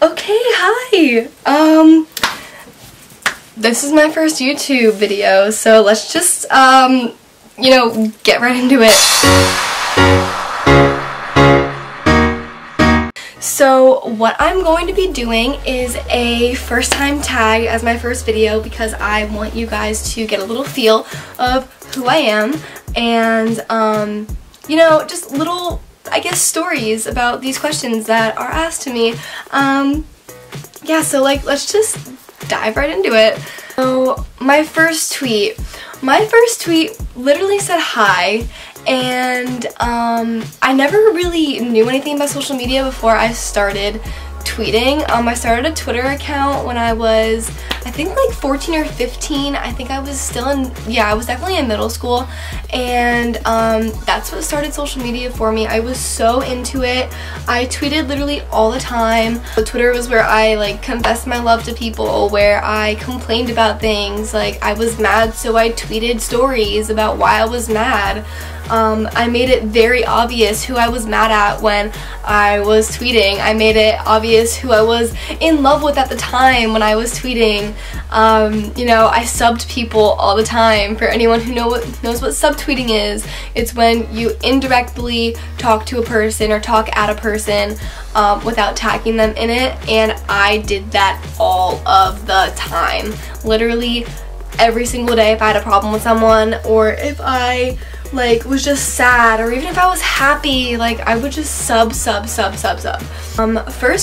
Okay, hi! This is my first YouTube video, so let's just, you know, get right into it. So what I'm going to be doing is a first time tag as my first video because I want you guys to get a little feel of who I am and, you know, just little, I guess, stories about these questions that are asked to me. Yeah, so like, let's just dive right into it. So my first tweet literally said hi, and I never really knew anything about social media before I started tweeting. I started a Twitter account when I was, I think, like 14 or 15. I think I was still in, yeah, I was definitely in middle school, and that's what started social media for me. I was so into it. I tweeted literally all the time. Twitter was where I like confessed my love to people, where I complained about things. Like, I was mad, so I tweeted stories about why I was mad. I made it very obvious who I was mad at when I was tweeting. I made it obvious who I was in love with at the time when I was tweeting. You know, I subbed people all the time. For anyone who knows what subtweeting is, it's when you indirectly talk to a person or talk at a person without tagging them in it, and I did that all of the time. Literally every single day. If I had a problem with someone, or if I like was just sad, or even if I was happy, like I would just sub. First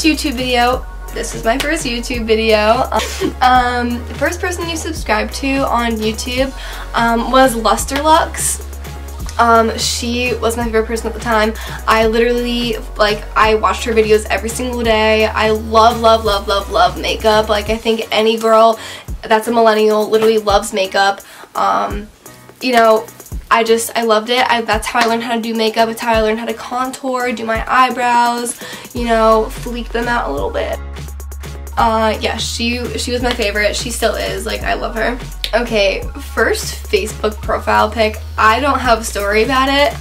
YouTube video. This is my first YouTube video. The first person you subscribed to on YouTube was Lusterlux. She was my favorite person at the time. I literally, like, I watched her videos every single day. I love makeup. Like, I think any girl that's a millennial literally loves makeup. You know, I loved it. That's how I learned how to do makeup. It's how I learned how to contour, do my eyebrows, you know, fleek them out a little bit. Yeah, she was my favorite. She still is. Like, I love her. Okay, first Facebook profile pic. I don't have a story about it,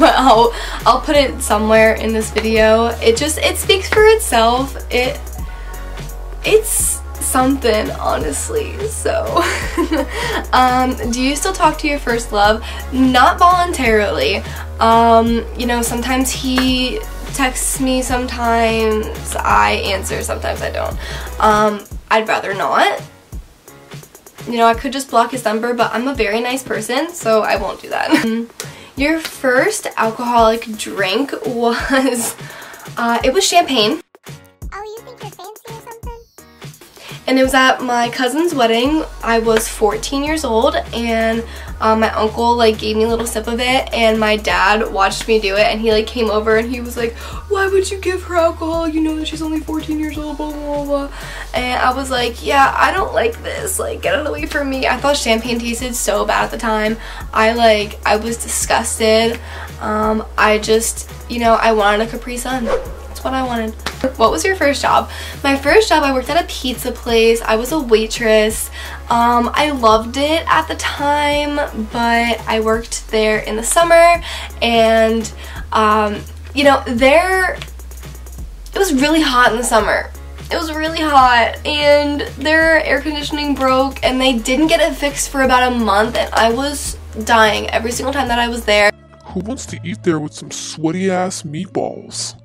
but I'll put it somewhere in this video. It speaks for itself. It's something, honestly. So do you still talk to your first love? Not voluntarily. You know, sometimes he texts me, sometimes I answer, sometimes I don't. I'd rather not. You know, I could just block his number, but I'm a very nice person, so I won't do that. Your first alcoholic drink was, it was champagne. Oh, you think you're fancy or something? And it was at my cousin's wedding. I was 14 years old, and my uncle like gave me a little sip of it, and my dad watched me do it, and he like came over and he was like, why would you give her alcohol? You know that she's only 14 years old, blah, blah, blah. And I was like, yeah, I don't like this, like, get it away from me. I thought champagne tasted so bad at the time. I was disgusted. I just, you know, I wanted a Capri Sun. That's what I wanted. What was your first job? My first job, I worked at a pizza place. I was a waitress. I loved it at the time, but I worked there in the summer, and you know, it was really hot in the summer. It was really hot, and their air conditioning broke, and they didn't get it fixed for about a month, and I was dying every single time that I was there. Who wants to eat there with some sweaty ass meatballs?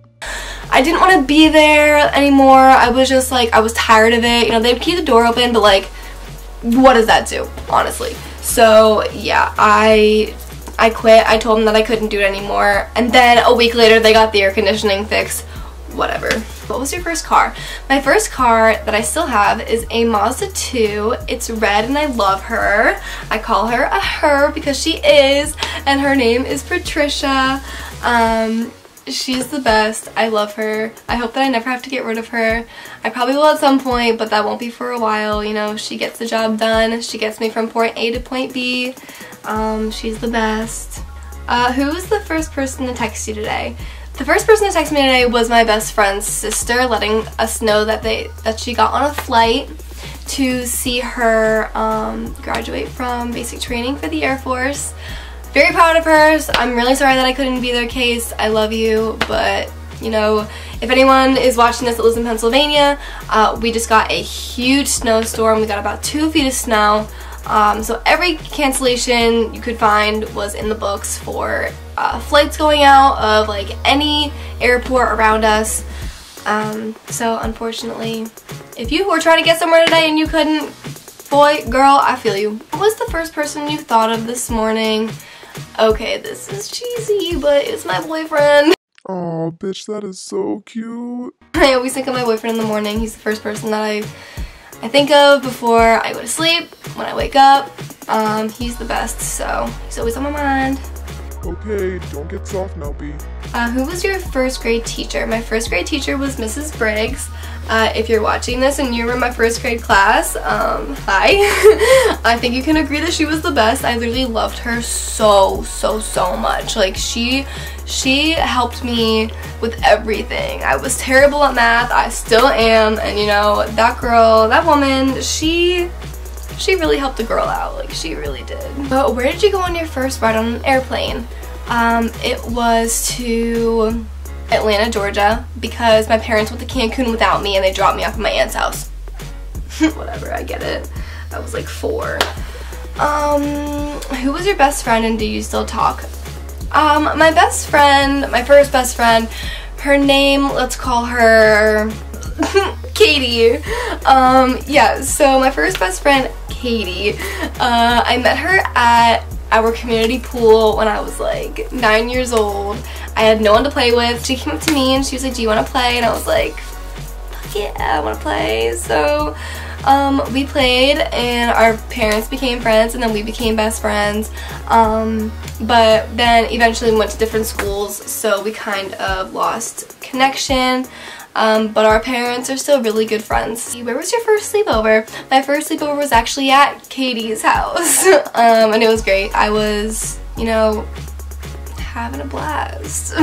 I didn't want to be there anymore. I was just like, I was tired of it. You know, they would keep the door open, but like, what does that do, honestly? So yeah, I quit. I told them that I couldn't do it anymore, and then a week later they got the air conditioning fixed. Whatever. What was your first car? My first car that I still have is a Mazda 2. It's red and I love her. I call her a her because she is, and her name is Patricia. She's the best. I love her. I hope that I never have to get rid of her. I probably will at some point, but that won't be for a while. You know, she gets the job done. She gets me from point A to point B. She's the best. Who was the first person to text you today? The first person to text me today was my best friend's sister, letting us know that she got on a flight to see her graduate from basic training for the Air Force. Very proud of her. I'm really sorry that I couldn't be there, Case. I love you, but you know, If anyone is watching this that lives in Pennsylvania, we just got a huge snowstorm. We got about 2 feet of snow. So every cancellation you could find was in the books for flights going out of like any airport around us. So unfortunately, if you were trying to get somewhere today and you couldn't, boy, girl, I feel you. What was the first person you thought of this morning? Okay, this is cheesy, but it's my boyfriend. Aw, bitch, that is so cute. I always think of my boyfriend in the morning. He's the first person that I think of before I go to sleep, when I wake up. He's the best, so he's always on my mind. Okay, don't get soft now, B. Who was your first grade teacher? My first grade teacher was Mrs. Briggs. If you're watching this and you were in my first grade class, hi. I think you can agree that she was the best. I literally loved her so much. Like, she helped me with everything. I was terrible at math, I still am, and you know, that girl, that woman, she really helped the girl out. Like, she really did. But where did you go on your first ride on an airplane? It was to Atlanta, Georgia, because my parents went to Cancun without me and they dropped me off at my aunt's house. Whatever, I get it. I was like 4. Who was your best friend and do you still talk? My best friend, my first best friend, her name, let's call her Katie. Yeah, so my first best friend, Katie, I met her at our community pool when I was like 9 years old. I had no one to play with. She came up to me and she was like, do you want to play? And I was like, fuck yeah, I want to play. So we played and our parents became friends and then we became best friends. But then eventually we went to different schools, so we kind of lost connection. But our parents are still really good friends. Where was your first sleepover? My first sleepover was actually at Katie's house. And it was great. I was, you know, having a blast.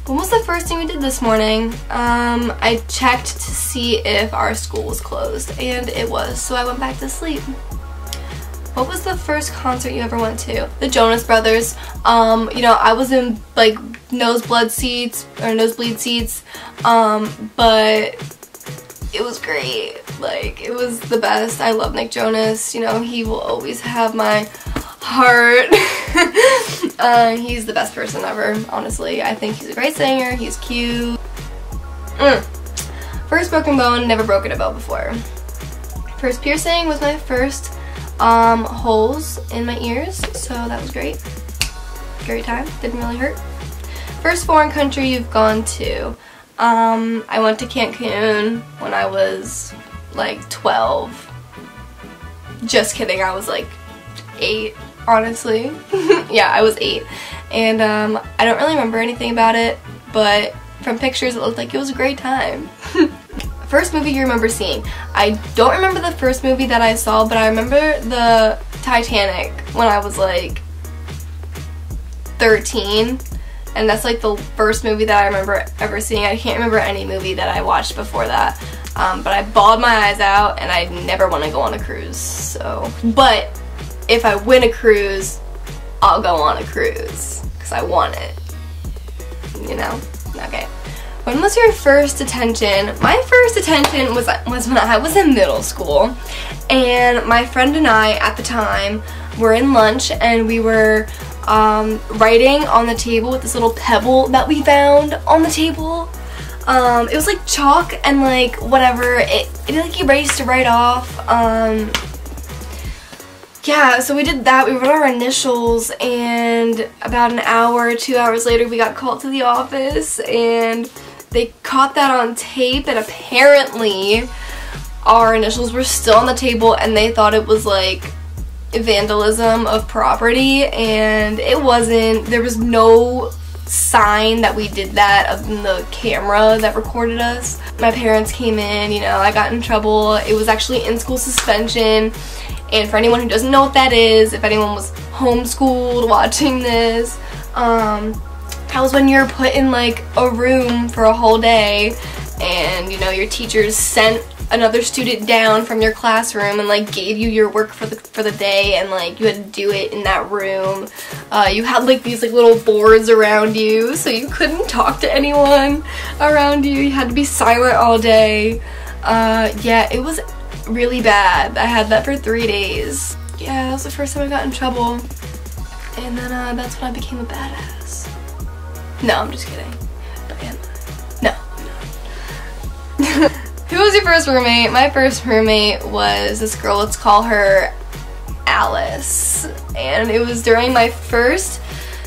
What was the first thing we did this morning? I checked to see if our school was closed, and it was, so I went back to sleep. What was the first concert you ever went to? The Jonas Brothers. You know, I was in like nosebleed seats, but it was great. Like, it was the best. I love Nick Jonas. You know, he will always have my heart. He's the best person ever, honestly. I think he's a great singer. He's cute. First broken bone, never broken a bone before. First piercing was my first holes in my ears, so that was great. Great time, didn't really hurt. First foreign country you've gone to. I went to Cancun when I was like 12. Just kidding, I was like 8, honestly. Yeah, I was 8. And I don't really remember anything about it, but from pictures it looked like it was a great time. First movie you remember seeing. I don't remember the first movie that I saw, but I remember the Titanic when I was like 13. And that's like the first movie that I remember ever seeing. I can't remember any movie that I watched before that. But I bawled my eyes out and I never want to go on a cruise. So, but if I win a cruise, I'll go on a cruise because I want it. You know? Okay. When was your first detention? My first detention was when I was in middle school, and my friend and I at the time were in lunch and we were writing on the table with this little pebble that we found on the table. It was like chalk and like whatever, it like erased right off. Yeah, so we did that. We wrote our initials, and about an hour, 2 hours later we got called to the office and they caught that on tape, and apparently our initials were still on the table and they thought it was like vandalism of property, and it wasn't. There was no sign that we did that other than the camera that recorded us. My parents came in, you know, I got in trouble. It was actually in-school suspension, and for anyone who doesn't know what that is, if anyone was homeschooled watching this, that was when you're put in like a room for a whole day, and you know, your teachers sent another student down from your classroom and like gave you your work for the day, and like you had to do it in that room. You had like these like little boards around you, so you couldn't talk to anyone around you. You had to be silent all day. Yeah, it was really bad. I had that for 3 days. Yeah, that was the first time I got in trouble. And then that's when I became a badass. No, I'm just kidding. But yeah, no. Who was your first roommate? My first roommate was this girl, let's call her Alice. And it was during my first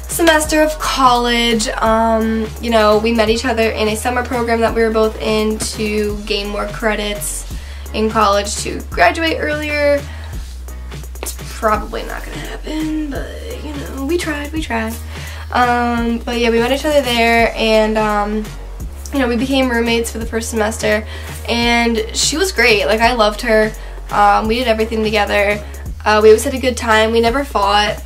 semester of college. You know, we met each other in a summer program that we were both in to gain more credits in college to graduate earlier. It's probably not gonna happen, but you know, we tried. But yeah, we met each other there, and you know, we became roommates for the first semester, and she was great. Like, I loved her. We did everything together. We always had a good time. We never fought.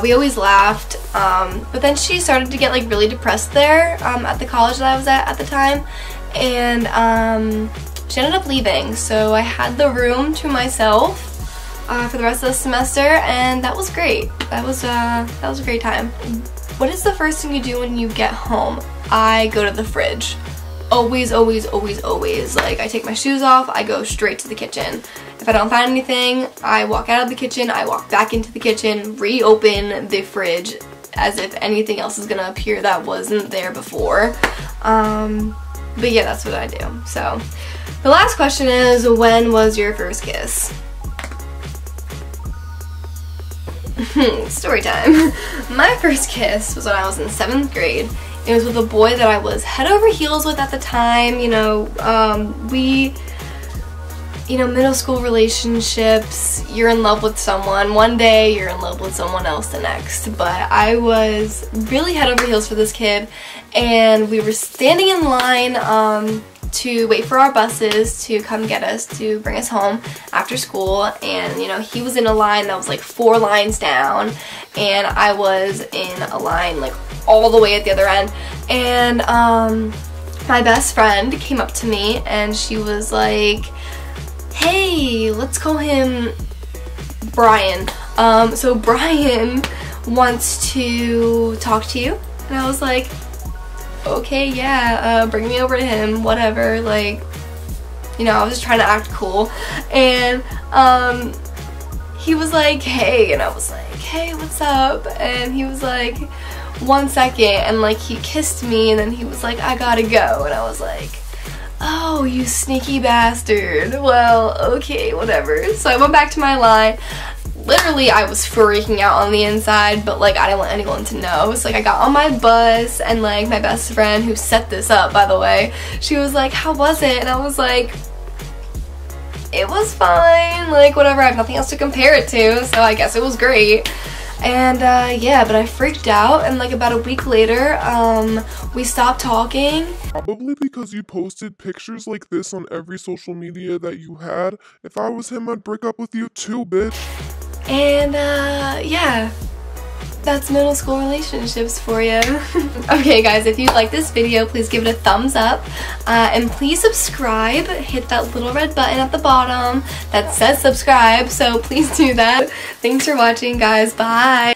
We always laughed. But then she started to get like really depressed there at the college that I was at the time, and she ended up leaving. So I had the room to myself for the rest of the semester, and that was great. That was a great time. What is the first thing you do when you get home? I go to the fridge. Always, always, always, always. Like, I take my shoes off, I go straight to the kitchen. If I don't find anything, I walk out of the kitchen, I walk back into the kitchen, reopen the fridge as if anything else is gonna appear that wasn't there before. But yeah, that's what I do. So, the last question is, when was your first kiss? Story time. My first kiss was when I was in 7th grade. It was with a boy that I was head over heels with at the time. You know, middle school relationships, you're in love with someone one day, you're in love with someone else the next. But I was really head over heels for this kid, and we were standing in line to wait for our buses to come get us, to bring us home after school. And you know, he was in a line that was like 4 lines down, and I was in a line like all the way at the other end. And my best friend came up to me and she was like, hey, let's call him Brian. So Brian wants to talk to you. And I was like, okay, yeah, bring me over to him, whatever. Like, you know, I was just trying to act cool. And he was like, hey, and I was like, hey, what's up? And he was like, 1 second, and like he kissed me, and then he was like, I gotta go. And I was like, oh, you sneaky bastard. Well, okay, whatever. So I went back to my line. Literally, I was freaking out on the inside, but like I didn't want anyone to know. So like I got on my bus, and like my best friend, who set this up, by the way, she was like, how was it? And I was like, it was fine, like whatever, I have nothing else to compare it to, so I guess it was great. And yeah, but I freaked out, and like about a week later, we stopped talking. Probably because you posted pictures like this on every social media that you had. If I was him, I'd break up with you too, bitch. And yeah, that's middle school relationships for you. Okay guys, if you like this video, please give it a thumbs up, and please subscribe. Hit that little red button at the bottom that says subscribe, so please do that. Thanks for watching, guys. Bye.